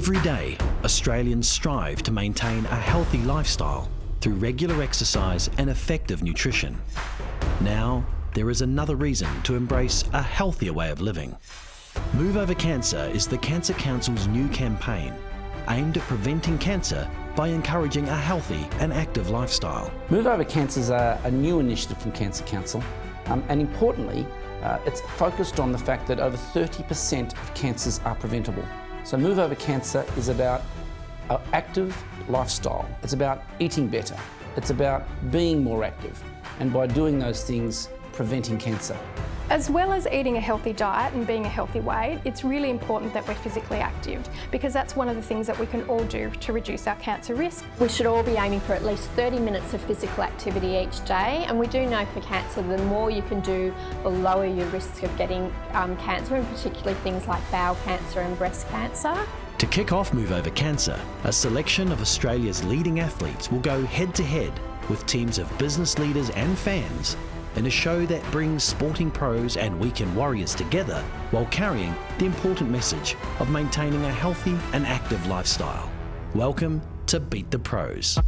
Every day, Australians strive to maintain a healthy lifestyle through regular exercise and effective nutrition. Now, there is another reason to embrace a healthier way of living. Move Over Cancer is the Cancer Council's new campaign aimed at preventing cancer by encouraging a healthy and active lifestyle. Move Over Cancer is a new initiative from Cancer Council, and importantly, it's focused on the fact that over 30% of cancers are preventable. So Move Over Cancer is about an active lifestyle. It's about eating better. It's about being more active, and by doing those things, preventing cancer. As well as eating a healthy diet and being a healthy weight, it's really important that we're physically active, because that's one of the things that we can all do to reduce our cancer risk. We should all be aiming for at least 30 minutes of physical activity each day, and we do know for cancer, the more you can do, the lower your risk of getting cancer, and particularly things like bowel cancer and breast cancer. To kick off Move Over Cancer, a selection of Australia's leading athletes will go head-to-head with teams of business leaders and fans in a show that brings sporting pros and weekend warriors together while carrying the important message of maintaining a healthy and active lifestyle. Welcome to Beat the Pros.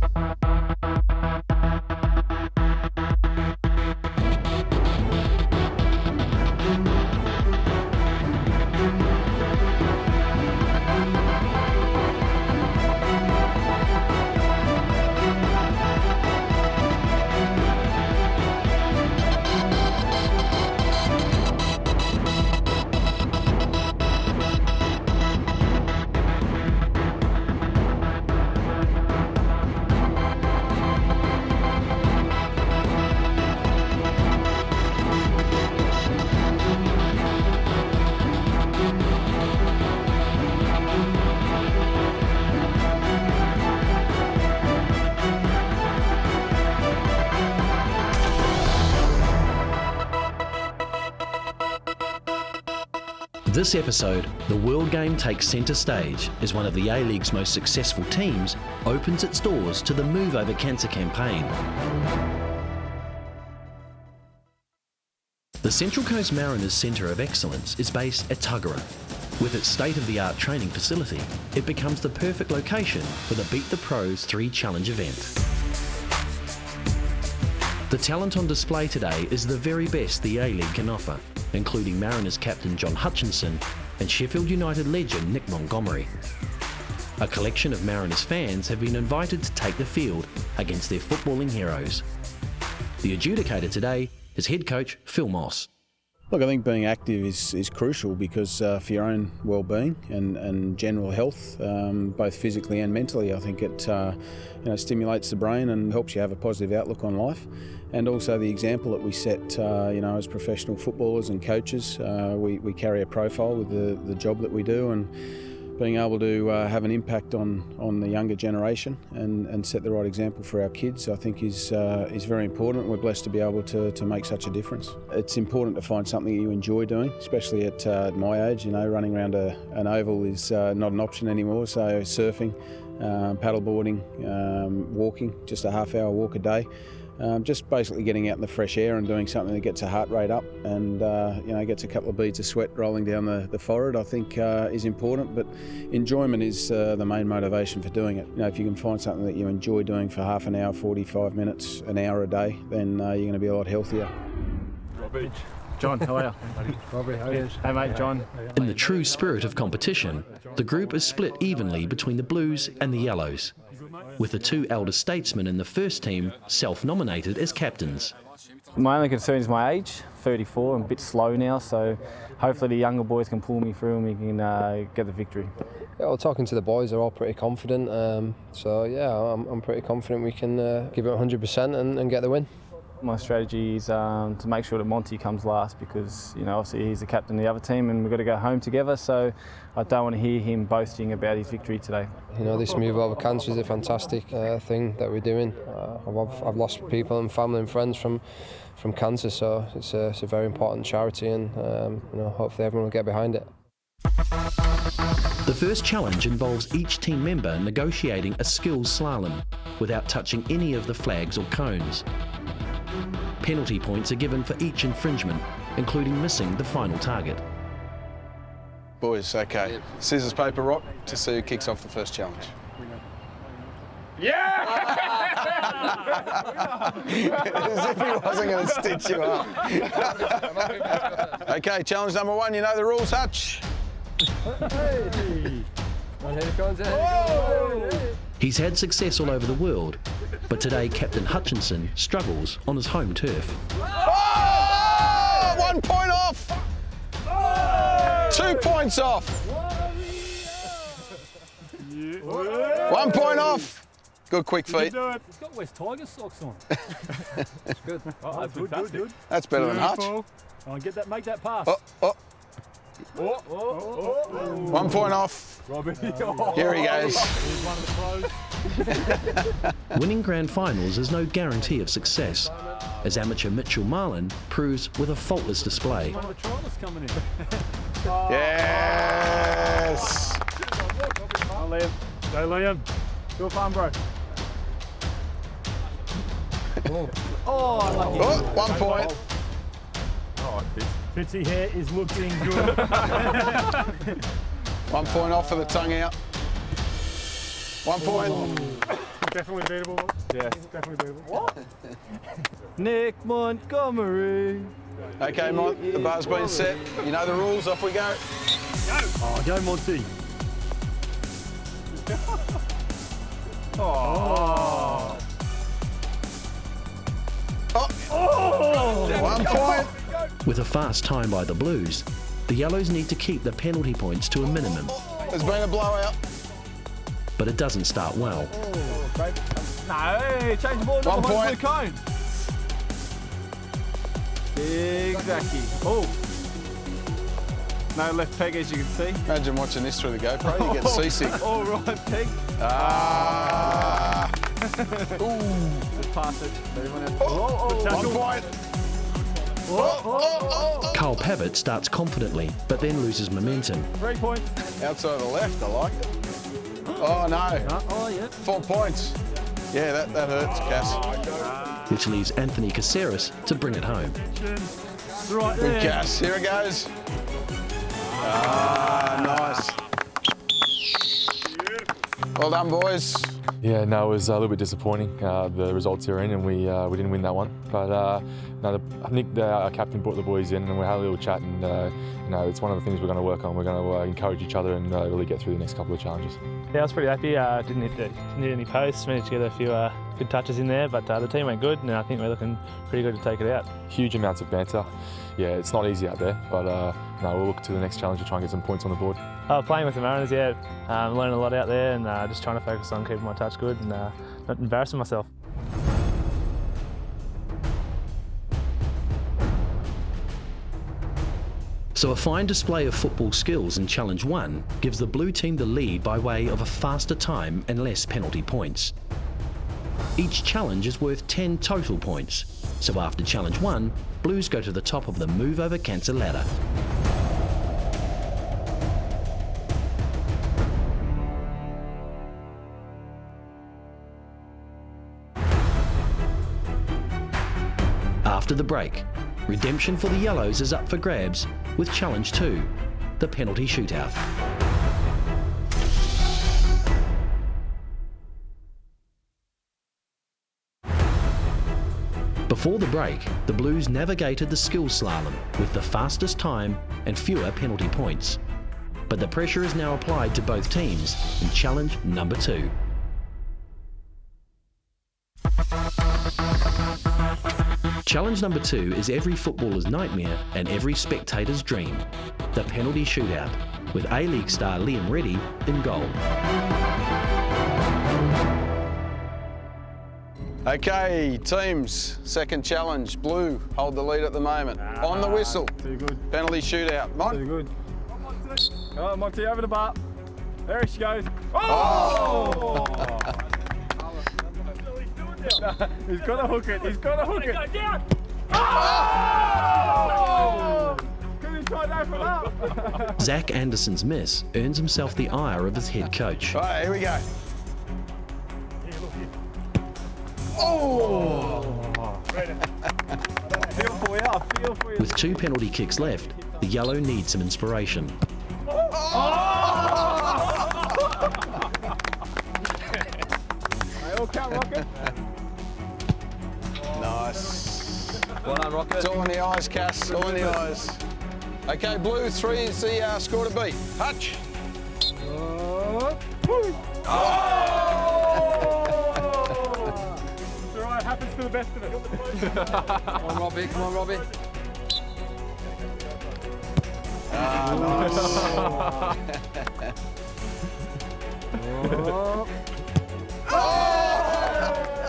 This episode, the World Game takes centre stage as one of the A-League's most successful teams opens its doors to the Move Over Cancer campaign. The Central Coast Mariners Centre of Excellence is based at Tuggerah. With its state-of-the-art training facility, it becomes the perfect location for the Beat the Pros 3 Challenge event. The talent on display today is the very best the A-League can offer, including Mariners captain John Hutchinson and Sheffield United legend Nick Montgomery. A collection of Mariners fans have been invited to take the field against their footballing heroes. The adjudicator today is head coach Phil Moss. Look, I think being active is crucial because for your own well-being and general health, both physically and mentally. I think it stimulates the brain and helps you have a positive outlook on life. And also the example that we set, as professional footballers and coaches, we carry a profile with the job that we do, and being able to have an impact on the younger generation and set the right example for our kids, I think is very important. We're blessed to be able to make such a difference. It's important to find something that you enjoy doing, especially at my age. Running around an oval is not an option anymore. So surfing, paddleboarding, walking, just a half-hour walk a day. Just basically getting out in the fresh air and doing something that gets a heart rate up and gets a couple of beads of sweat rolling down the forehead, I think is important. But enjoyment is the main motivation for doing it. If you can find something that you enjoy doing for half an hour, 45 minutes, an hour a day, then you're going to be a lot healthier. Robbie. John, how are you? Robbie, how are you? Hey mate, John. In the true spirit of competition, the group is split evenly between the Blues and the Yellows, with the 2 elder statesmen in the first team self-nominated as captains. My only concern is my age, 34, I'm a bit slow now, so hopefully the younger boys can pull me through and we can get the victory. Yeah, well, talking to the boys, they're all pretty confident, I'm pretty confident we can give it 100% and get the win. My strategy is to make sure that Monty comes last because, obviously he's the captain of the other team and we've got to go home together, so I don't want to hear him boasting about his victory today. This Move Over Cancer is a fantastic thing that we're doing. I've lost people and family and friends from cancer, so it's a very important charity and hopefully everyone will get behind it. The first challenge involves each team member negotiating a skills slalom without touching any of the flags or cones. Penalty points are given for each infringement, including missing the final target. But boys. Okay. Scissors, paper, rock to see who kicks off the first challenge. Yeah! As if he wasn't going to stitch you up. Okay, challenge number 1. You know the rules, Hutch. He's had success all over the world, but today Captain Hutchinson struggles on his home turf. Oh! 1 point off! 2 points off! 1 point off! Good quick feet. He's got West Tiger socks on. That's good. Oh, that's good. That's better than Hutch. Oh, make that pass. Oh. 1 point off. Robbie. Here he goes. He's one of the pros. Winning grand finals is no guarantee of success, as amateur Mitchell Marlin proves with a faultless display. One of the trialists coming in. Yes! Go, Liam. Go, Liam. Good fun, bro. Oh, 1 point. Fitzy hair is looking good. 1 point off for the tongue out. 1 point. Definitely beatable. Yes. Definitely beatable. What? Nick Montgomery. Okay, Mont, the bar's been set. You know the rules, off we go. Oh, go, Monty. Oh. 1 point. With a fast time by the Blues, the Yellows need to keep the penalty points to a minimum, There's been a blowout. but it doesn't start well. No, change the ball. 1 point. The cone. Exactly. Oh. No left peg, as you can see. Imagine watching this through the GoPro, you get seasick. All right, peg. Just pass it. Anyone else? 1 point. Carl Pavitt starts confidently, but then loses momentum, 3 points. Outside the left, I like it. Oh no. Oh, yeah. 4 points. Yeah, that hurts, Cass. which leaves Anthony Caceres to bring it home. Right Good there. Cass. Here it goes. Nice. Well done, boys. Yeah, no, it was a little bit disappointing, the results here in, and we didn't win that one. But no, I think our captain brought the boys in and we had a little chat, and you know, it's one of the things we're going to work on. We're going to encourage each other and really get through the next couple of challenges. Yeah, I was pretty happy. Didn't hit any posts, managed to get a few good touches in there, but the team went good, and I think we're looking pretty good to take it out. Huge amounts of banter. Yeah, it's not easy out there, but no, we'll look to the next challenge to try and get some points on the board. Playing with the Mariners, yeah, learning a lot out there, and just trying to focus on keeping my touch good and not embarrassing myself. So a fine display of football skills in Challenge 1 gives the blue team the lead by way of a faster time and less penalty points. Each challenge is worth 10 total points, so after Challenge 1, Blues go to the top of the Move Over Cancer ladder. After the break, redemption for the Yellows is up for grabs with Challenge 2, the penalty shootout. Before the break, the Blues navigated the Skills Slalom with the fastest time and fewer penalty points. But the pressure is now applied to both teams in Challenge number 2. Challenge number 2 is every footballer's nightmare and every spectator's dream, the penalty shootout, with A-League star Liam Reddy in goal. Okay, teams, second challenge. Blue hold the lead at the moment. On the whistle. Too good. Penalty shootout. Mon. Too good. Oh, Monty over the bar. There she goes. Oh! He's got to hook it. He's got to hook it. Oh! Can he try that one up? Zach Anderson's miss earns himself the ire of his head coach. All right, here we go. Feel for you. With 2 penalty kicks left, the Yellow needs some inspiration. Oh! out, Rocket. Nice. Well done, Rocket. It's all in the eyes, Cass. All in the eyes. Okay, Blue, 3 is the score to beat. Hutch. It's all right, happens to the best of us. Come on, Robbie. Come on, Robbie.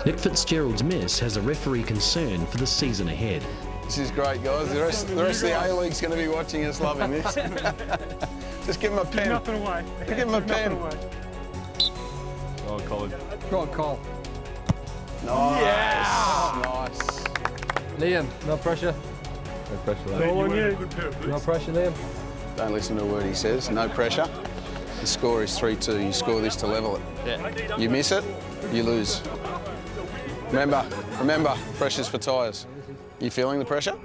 Nick Fitzgerald's miss has a referee concern for the season ahead. This is great, guys. The rest of the A-League's going to be watching us loving this. Just give him a pen. Nothing away. Give him a pen. Oh, Colin. Go on, Cole. Nice. Yeah. Nice. Liam, no pressure. No pressure. It's all on you. No pressure, Liam. Don't listen to a word he says. No pressure. The score is 3-2. You score this to level it. Yeah. You miss it, you lose. Remember, pressure's for tyres. You feeling the pressure?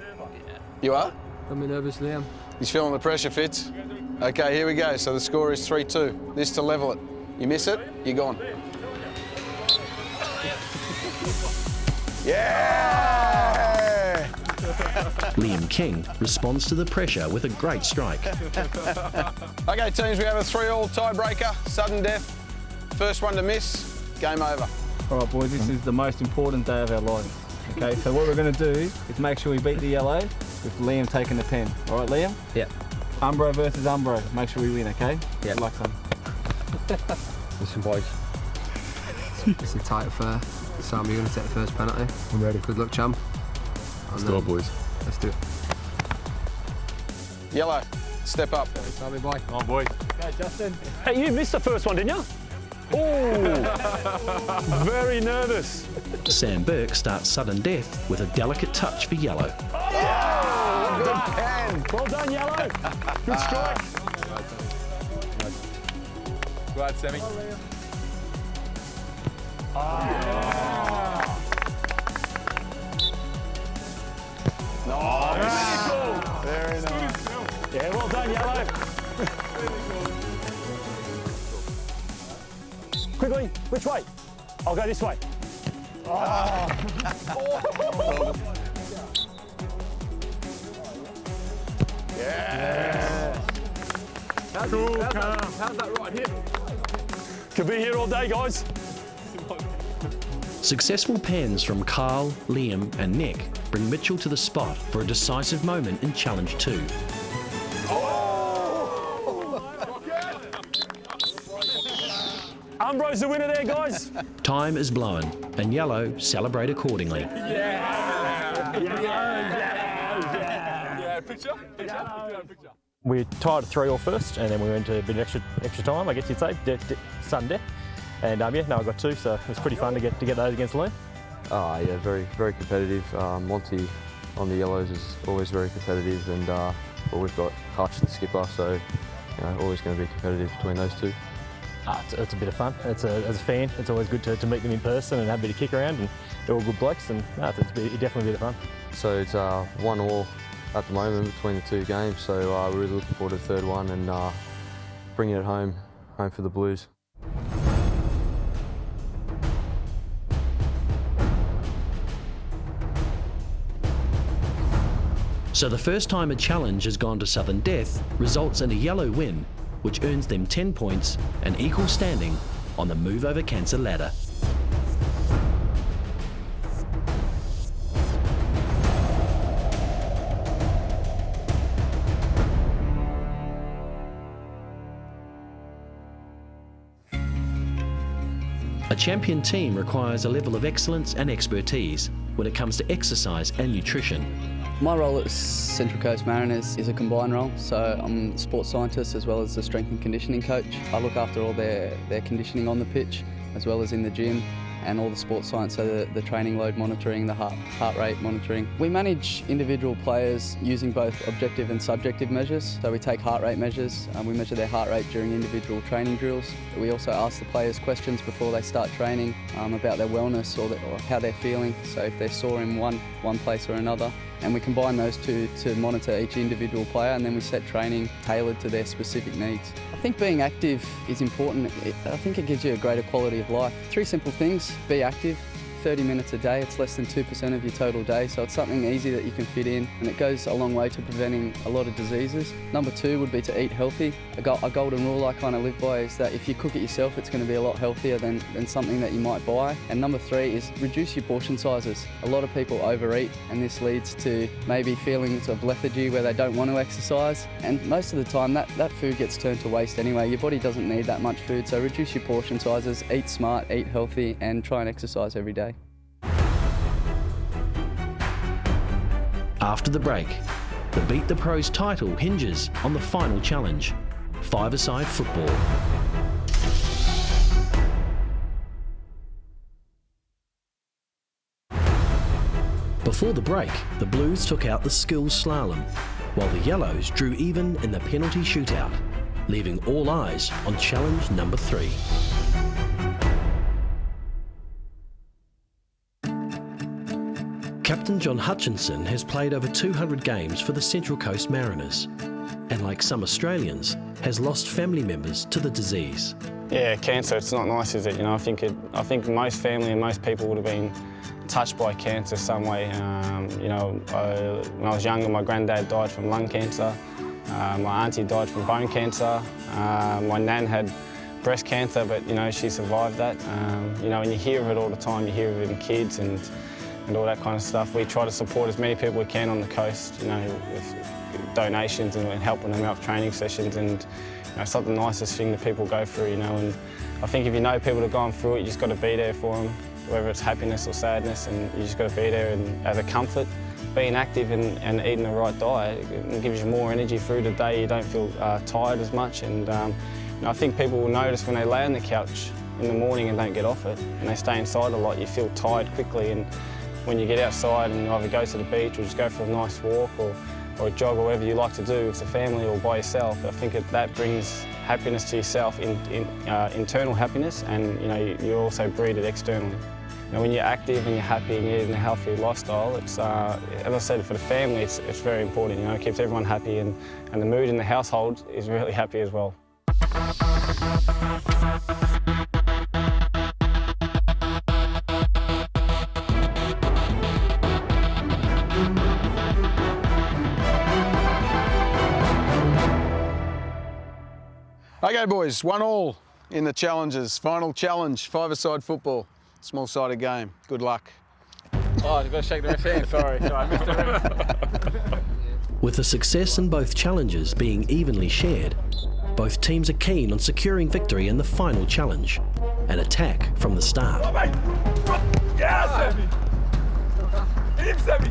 You are? Got me nervous, Liam. He's feeling the pressure, Fitz. Okay, here we go. So the score is 3-2. This to level it. You miss it, you're gone. Yeah! Liam King responds to the pressure with a great strike. Okay, teams, we have a 3-all tiebreaker, sudden death. First one to miss, game over. All right, boys, this is the most important day of our lives. Okay, so what we're going to do is make sure we beat the yellow with Liam taking the pen. All right, Liam? Yeah. Umbro versus Umbro. Make sure we win, okay? Yeah. Good luck, son. Listen, boys. It's a tight affair. Sam, you're going to take the first penalty. I'm ready. Good luck, champ. Let's do it, boys. Let's do it. Yellow, step up. Sammy, boy. Come on, boys. Okay, Justin. Hey, you missed the first one, didn't you? Oh, very nervous. Sam Burke starts sudden death with a delicate touch for yellow. Oh, good pen. Well done, Yellow. Good strike. Go ahead, Sammy. Nice. Very nice. Yeah, well done, Yellow. Quickly, which way? I'll go this way. Yeah. Cool, calm. How's that right hip? Could be here all day, guys. Successful pens from Carl, Liam and Nick bring Mitchell to the spot for a decisive moment in Challenge 2. Umbro's the winner there, guys. Time is blown and yellow celebrate accordingly. Yeah, picture. We tied 3-all first, and then we went to a bit of extra time, I guess you'd say, sudden death. And I got 2, so it was pretty fun to get those against Liam. Yeah, very competitive. Monty on the yellows is always very competitive, and well, we've got Hutch, the skipper, so always going to be competitive between those two. It's a bit of fun. As a fan, it's always good to meet them in person and have a bit of kick around, and they're all good blokes, and it's definitely a bit of fun. So it's 1-1 at the moment between the two games, so we're really looking forward to the third one and bringing it home for the Blues. So the first time a challenge has gone to sudden death results in a yellow win, which earns them 10 points and equal standing on the Move Over Cancer ladder. A champion team requires a level of excellence and expertise when it comes to exercise and nutrition. My role at Central Coast Mariners is a combined role, so I'm a sports scientist as well as a strength and conditioning coach. I look after all their conditioning on the pitch as well as in the gym, and all the sports science, so the training load monitoring, the heart rate monitoring. We manage individual players using both objective and subjective measures. So we take heart rate measures, we measure their heart rate during individual training drills. We also ask the players questions before they start training about their wellness or how they're feeling, so if they're sore in one place or another. and we combine those two to monitor each individual player, and then we set training tailored to their specific needs. I think being active is important. I think it gives you a greater quality of life. 3 simple things: be active. 30 minutes a day, it's less than 2% of your total day, so it's something easy that you can fit in, and it goes a long way to preventing a lot of diseases. Number 2 would be to eat healthy. A golden rule I kind of live by is that if you cook it yourself, it's going to be a lot healthier than something that you might buy. And number 3 is reduce your portion sizes. A lot of people overeat, and this leads to maybe feelings of lethargy where they don't want to exercise, and most of the time that food gets turned to waste anyway. Your body doesn't need that much food, so reduce your portion sizes, eat smart, eat healthy, and try and exercise every day. After the break, the Beat the Pros title hinges on the final challenge, five-a-side football. Before the break, the Blues took out the Skills Slalom, while the Yellows drew even in the penalty shootout, leaving all eyes on challenge number 3. Captain John Hutchinson has played over 200 games for the Central Coast Mariners, and like some Australians, has lost family members to the disease. Yeah, cancer, it's not nice, is it? You know, I think most family and most people would have been touched by cancer some way. You know, when I was younger, my granddad died from lung cancer. My auntie died from bone cancer. My nan had breast cancer, but you know, she survived that. You know, and you hear of it all the time. You hear of it in kids and all that kind of stuff. We try to support as many people we can on the coast, you know, with donations and helping them out with training sessions, and you know, it's not the nicest thing that people go through, you know, and I think if you know people that are going through it, you just got to be there for them, whether it's happiness or sadness, and you just got to be there and as a comfort. Being active and eating the right diet, it gives you more energy through the day. You don't feel tired as much, and you know, I think people will notice when they lay on the couch in the morning and don't get off it, and they stay inside a lot, you feel tired quickly. And when you get outside and you either go to the beach or just go for a nice walk or a jog or whatever you like to do with the family or by yourself, I think that brings happiness to yourself, internal happiness, and you know, you also breed it externally. You know, when you're active and you're happy and you're in a healthy lifestyle, it's, as I said, for the family, it's very important. You know, it keeps everyone happy, and the mood in the household is really happy as well. Okay boys, 1-1 in the challenges. Final challenge, five-a-side football. Small-sided game. Good luck. Oh, you've got to shake the ref's hand, sorry. I missed it. With the success in both challenges being evenly shared, both teams are keen on securing victory in the final challenge, an attack from the start. Yes! Him, Sammy!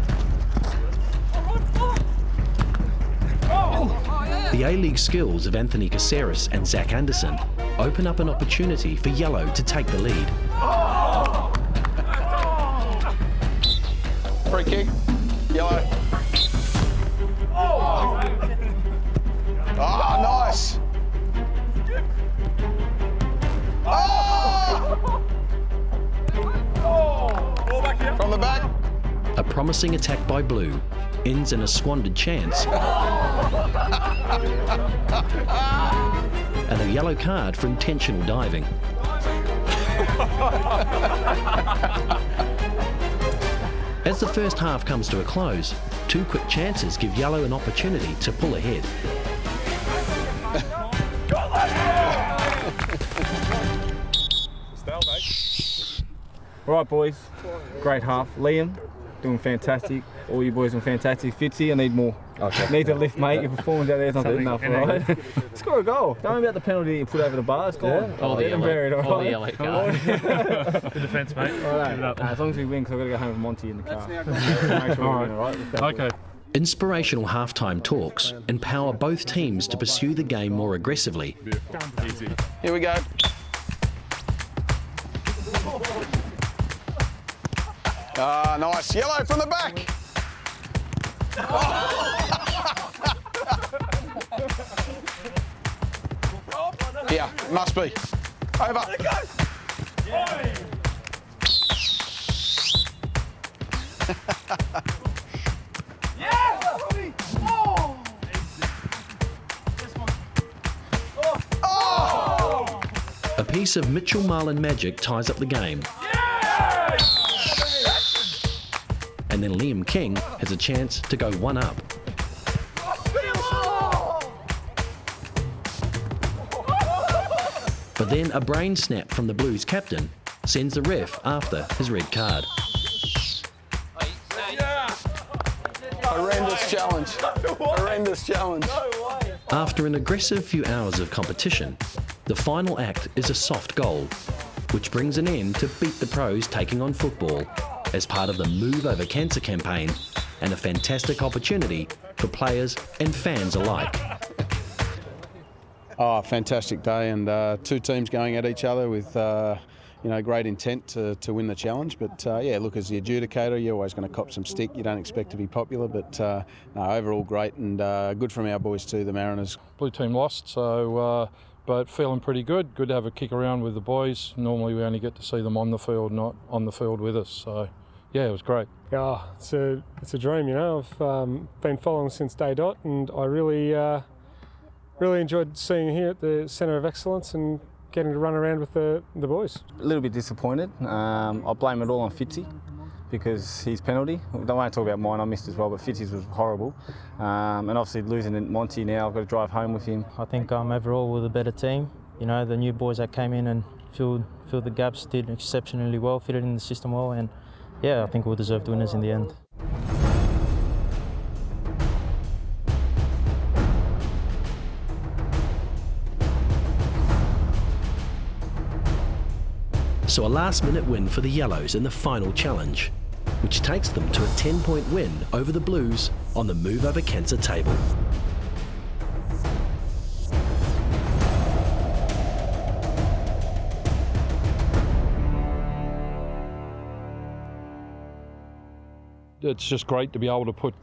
The A-League skills of Anthony Caceres and Zach Anderson open up an opportunity for Yellow to take the lead. Free kick, Yellow. Ah, nice. From the back. A promising attack by Blue ends in a squandered chance and a yellow card for intentional diving. As the first half comes to a close, 2 quick chances give Yellow an opportunity to pull ahead. All right, boys. Great half. Liam, doing fantastic. All you boys doing fantastic. Fitzy, I need more. Okay. Need to lift, mate. Your performance out there is not good enough, all right? Score a goal. Don't worry about the penalty you put over the bar. It's gone. All the yellow card. Good defence, mate. All right. As long as we win, because I've got to go home with Monty in the car. Make sure we win, all right? Okay. Inspirational halftime talks empower both teams to pursue the game more aggressively. Easy. Here we go. Ah, nice. Yellow from the back. Yeah, must be. Over. piece of Mitchell Marlin magic ties up the game. And then Liam King has a chance to go one up. But then a brain snap from the Blues captain sends the ref after his red card. Horrendous challenge. Horrendous challenge. After an aggressive few hours of competition, the final act is a soft goal, which brings an end to Beat the Pros taking on football as part of the Move Over Cancer campaign, and a fantastic opportunity for players and fans alike. Oh, fantastic day, and two teams going at each other with great intent to win the challenge. But yeah, look, as the adjudicator, you're always going to cop some stick. You don't expect to be popular, but no, overall great, and good from our boys too, the Mariners. Blue team lost, so but feeling pretty good. Good to have a kick around with the boys. Normally we only get to see them on the field, not on the field with us. So yeah, it was great. Yeah, it's a dream, you know. I've been following since day dot, and I really enjoyed seeing here at the Centre of Excellence and getting to run around with the boys. A little bit disappointed. I blame it all on Fitzy because his penalty. I don't want to talk about mine, I missed as well, but Fitzy's was horrible. And obviously losing Monty now, I've got to drive home with him. I think overall we're the better team. You know, the new boys that came in and filled the gaps did exceptionally well, fitted in the system well, and yeah, I think we deserved winners in the end. So a last-minute win for the Yellows in the final challenge, which takes them to a 10-point win over the Blues on the Move Over Cancer table. It's just great to be able to put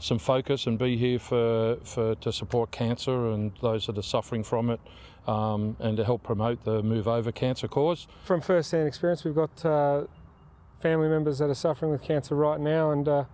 some focus and be here to support cancer and those that are suffering from it, and to help promote the Move Over Cancer cause. From first-hand experience, we've got family members that are suffering with cancer right now, and the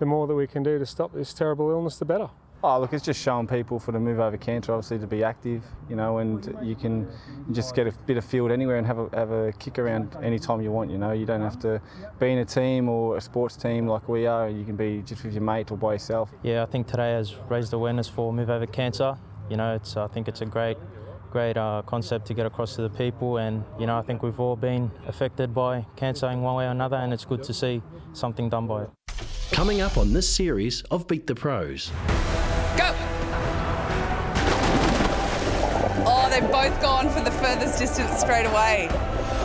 more that we can do to stop this terrible illness, the better. Oh, look, it's just showing people for the Move Over Cancer, obviously, to be active, you know, and you can just get a bit of field anywhere and have a kick around any time you want, you know. You don't have to be in a team or a sports team like we are. You can be just with your mate or by yourself. Yeah, I think today has raised awareness for Move Over Cancer. You know, I think it's a great concept to get across to the people, and you know, I think we've all been affected by cancer in one way or another, and it's good to see something done by it. Coming up on this series of Beat the Pros. Go! Oh, they've both gone for the furthest distance straight away.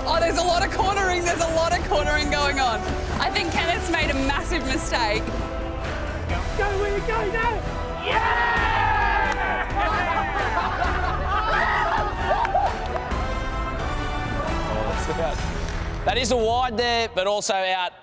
Oh, there's a lot of cornering. There's a lot of cornering going on. I think Kenneth's made a massive mistake. Go where you go now! Yeah! That is a wide there, but also out